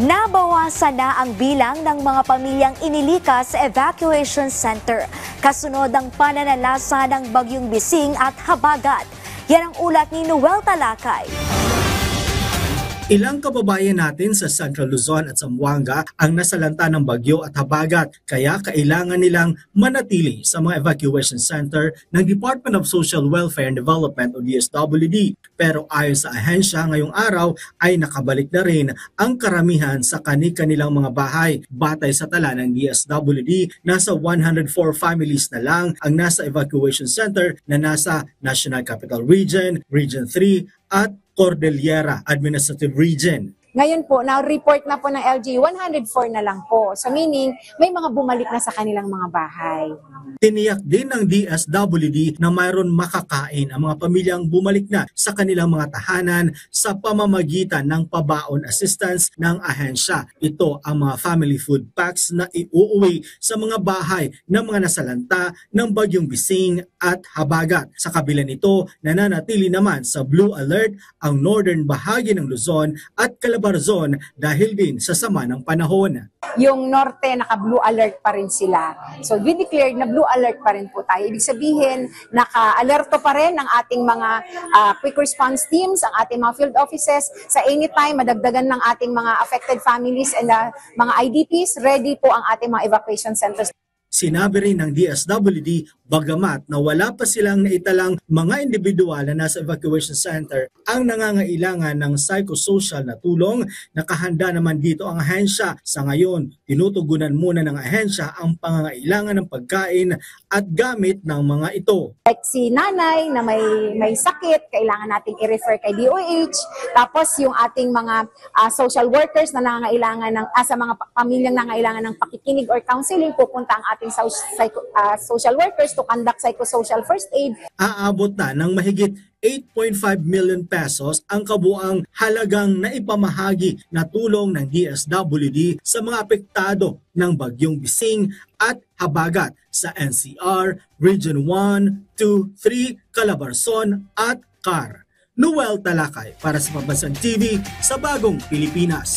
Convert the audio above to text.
Nabawasan na ang bilang ng mga pamilyang inilikas sa evacuation center kasunod ang pananalasa ng Bagyong Bising at Habagat. Yan ang ulat ni Noel Talakay. Ilang kababayan natin sa Central Luzon at Zamboanga ang nasalanta ng bagyo at habagat, kaya kailangan nilang manatili sa mga evacuation center ng Department of Social Welfare and Development o DSWD. Pero ayon sa ahensya, ngayong araw ay nakabalik na rin ang karamihan sa kani-kanilang mga bahay. Batay sa tala ng DSWD, nasa 104 families na lang ang nasa evacuation center na nasa National Capital Region, Region 3 at Cordillera Administrative Region. Ngayon po, na-report na po ng LG, 104 na lang po. So meaning, may mga bumalik na sa kanilang mga bahay. Tiniyak din ng DSWD na mayroon makakain ang mga pamilyang bumalik na sa kanilang mga tahanan sa pamamagitan ng pabaon assistance ng ahensya. Ito ang mga family food packs na iuuwi sa mga bahay ng mga nasalanta ng Bagyong Bising at Habagat. Sa kabila nito, nananatili naman sa blue alert ang northern bahagi ng Luzon at Calabarzon dahil din sa sama ng panahon. Yung norte, naka-blue alert pa rin sila. So we declared na blue alert pa rin po tayo. Ibig sabihin, naka-alerto pa rin ang ating mga quick response teams, ang ating mga field offices. Sa anytime, madagdagan ng ating mga affected families and mga IDPs, ready po ang ating mga evacuation centers. Sinabi rin ng DSWD, bagamat na wala pa silang naitalang mga individual na nasa evacuation center ang nangangailangan ng psychosocial na tulong, nakahanda naman dito ang ahensya. Sa ngayon, tinutugunan muna ng ahensya ang pangangailangan ng pagkain at gamit ng mga ito. Like si nanay na may sakit, kailangan nating i-refer kay DOH. Tapos yung ating mga social workers na nangangailangan ng, sa mga pamilyang nangangailangan ng pakikinig or counseling, pupunta ang ating social workers to conduct psychosocial first aid. Aabot na ng mahigit 8.5 million pesos ang kabuang halagang naipamahagi na tulong ng DSWD sa mga apektado ng Bagyong Bising at Habagat sa NCR, Region 1, 2, 3, Calabarzon at CAR. Noel Talakay para sa Pambansang TV sa Bagong Pilipinas.